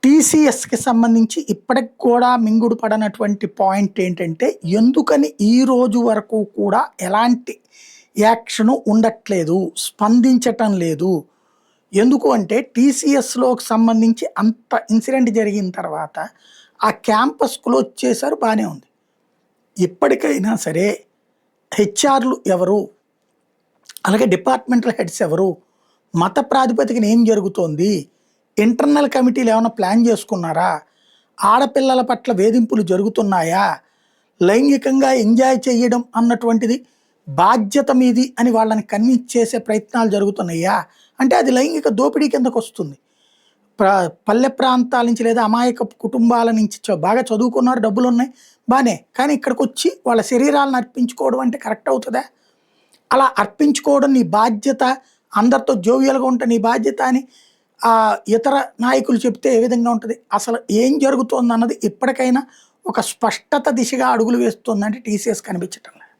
టీసీఎస్కి సంబంధించి ఇప్పటికి కూడా మింగుడు పడనటువంటి పాయింట్ ఏంటంటే, ఎందుకని ఈ రోజు వరకు కూడా ఎలాంటి యాక్షను ఉండట్లేదు, స్పందించటం లేదు. ఎందుకు అంటే టీసీఎస్‌లోకి సంబంధించి అంత ఇన్సిడెంట్ జరిగిన తర్వాత ఆ క్యాంపస్ క్లోజ్ చేశారు, బానే ఉంది. ఇప్పటికైనా సరే హెచ్ఆర్‌లు ఎవరు? అలాగే డిపార్ట్మెంటల్ హెడ్స్ ఎవరు? మత ప్రాతిపదికన ఏం జరుగుతోంది? ఇంటర్నల్ కమిటీలు ఏమైనా ప్లాన్ చేసుకున్నారా? ఆడపిల్లల పట్ల వేధింపులు జరుగుతున్నాయా? లైంగికంగా ఎంజాయ్ చేయడం అన్నటువంటిది బాధ్యత మీది అని వాళ్ళని కన్విన్స్ చేసే ప్రయత్నాలు జరుగుతున్నాయా? అంటే అది లైంగిక దోపిడీ కిందకొస్తుంది. పల్లె ప్రాంతాల నుంచి లేదా అమాయకపు కుటుంబాల నుంచి బాగా చదువుకున్నారు, డబ్బులున్నాయి, బానే. కానీ ఇక్కడికొచ్చి వాళ్ళ శరీరాలను అర్పించుకోవడం అంటే కరెక్ట్ అవుతదా? అలా అర్పించుకోవడం నీ బాధ్యత, అందరితో జోవియల్‌గా ఉంటే నీ బాధ్యత అని ఇతర నాయకులు చెప్తే ఏ విధంగా ఉంటది? అసలు ఏం జరుగుతోందన్నది ఇప్పటికైనా ఒక స్పష్టత దిశగా అడుగులు వేస్తోందంటే టీసీఎస్ కనిపించటం లేదు.